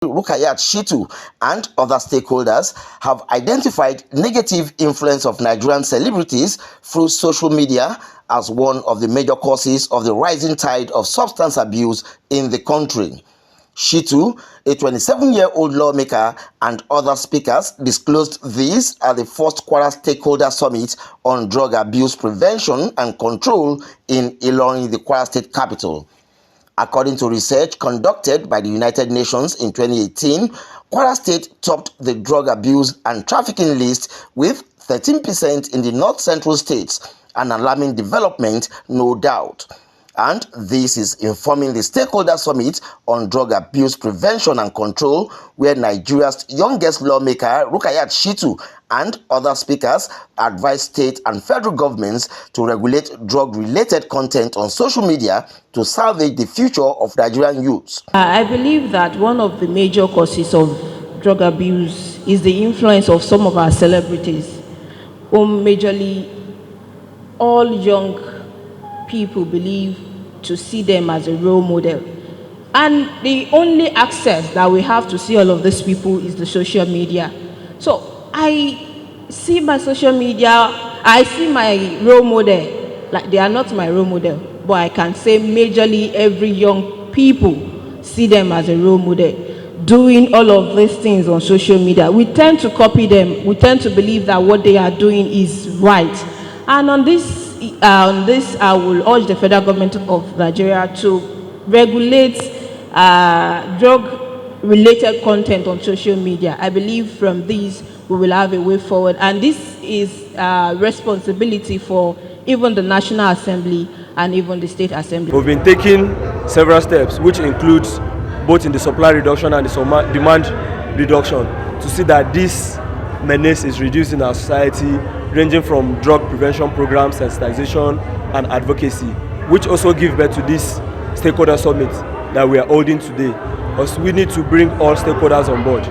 Shittu and other stakeholders have identified negative influence of Nigerian celebrities through social media as one of the major causes of the rising tide of substance abuse in the country. Shittu, a 27-year-old lawmaker, and other speakers disclosed this at the first Kwara Stakeholder Summit on Drug Abuse Prevention and Control in Ilorin, the Kwara State capital. According to research conducted by the United Nations in 2018, Kwara State topped the drug abuse and trafficking list with 13% in the North Central states, an alarming development, no doubt. And this is informing the Stakeholder Summit on Drug Abuse Prevention and Control, where Nigeria's youngest lawmaker, Shittu, and other speakers advised state and federal governments to regulate drug-related content on social media to salvage the future of Nigerian youths. I believe that one of the major causes of drug abuse is the influence of some of our celebrities, whom majorly all young people believe to see them as a role model. And the only access that we have to see all of these people is the social media. So I see my social media, I see my role model, like they are not my role model, but I can say majorly every young people see them as a role model, doing all of these things on social media. We tend to copy them. We tend to believe that what they are doing is right. And on this, I will urge the federal government of Nigeria to regulate drug-related content on social media. I believe from this we will have a way forward, and this is responsibility for even the National Assembly and even the State Assembly. We've been taking several steps, which includes both in the supply reduction and the demand reduction, to see that this menace is reduced in our society, ranging from drug prevention programs, sensitization, and advocacy, which also give birth to this stakeholder summit that we are holding today. Because we need to bring all stakeholders on board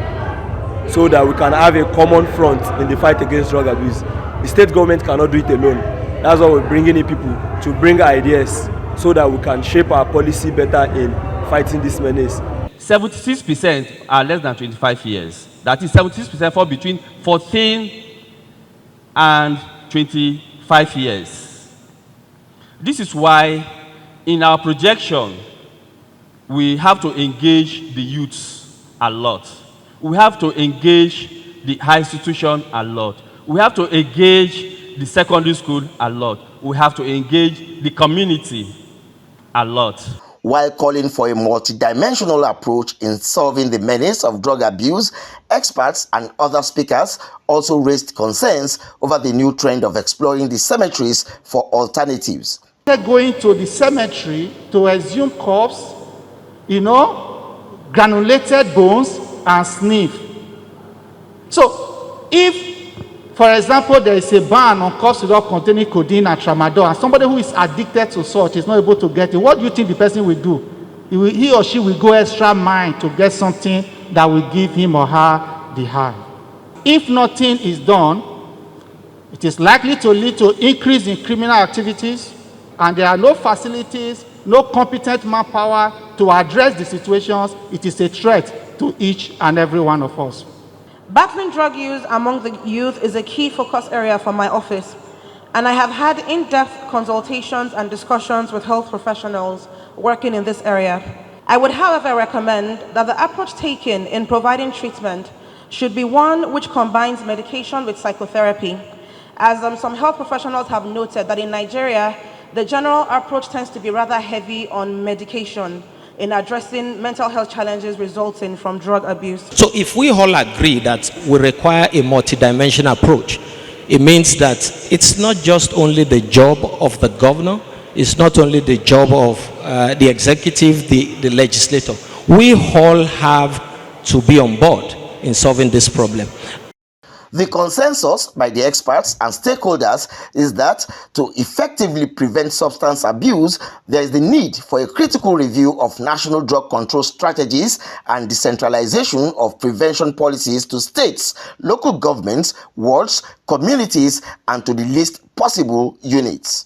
so that we can have a common front in the fight against drug abuse. The state government cannot do it alone. That's why we're bringing in people to bring ideas so that we can shape our policy better in fighting this menace. 76% are less than 25 years. That is 76% fall between 14 and 25 years. This is why in our projection, we have to engage the youths a lot. We have to engage the high institution a lot. We have to engage the secondary school a lot. We have to engage the community a lot. While calling for a multidimensional approach in solving the menace of drug abuse, experts and other speakers also raised concerns over the new trend of exploring the cemeteries for alternatives. Going to the cemetery to exhume corpse, granulated bones, and sniff. So, if, for example, there is a ban on corpse without containing codeine and tramadol, and somebody who is addicted to such is not able to get it, what do you think the person will do? He or she will go extra mile to get something that will give him or her the high. If nothing is done, it is likely to lead to increase in criminal activities, and there are no facilities, no competent manpower to address the situations. It is a threat to each and every one of us. Battling drug use among the youth is a key focus area for my office, and I have had in-depth consultations and discussions with health professionals working in this area. I would, however, recommend that the approach taken in providing treatment should be one which combines medication with psychotherapy, as some health professionals have noted that in Nigeria, the general approach tends to be rather heavy on medication in addressing mental health challenges resulting from drug abuse. So if we all agree that we require a multidimensional approach, it means that it's not just only the job of the governor, it's not only the job of the executive, the legislator. We all have to be on board in solving this problem. The consensus by the experts and stakeholders is that to effectively prevent substance abuse, there is the need for a critical review of national drug control strategies and decentralization of prevention policies to states, local governments, wards, communities, and to the least possible units.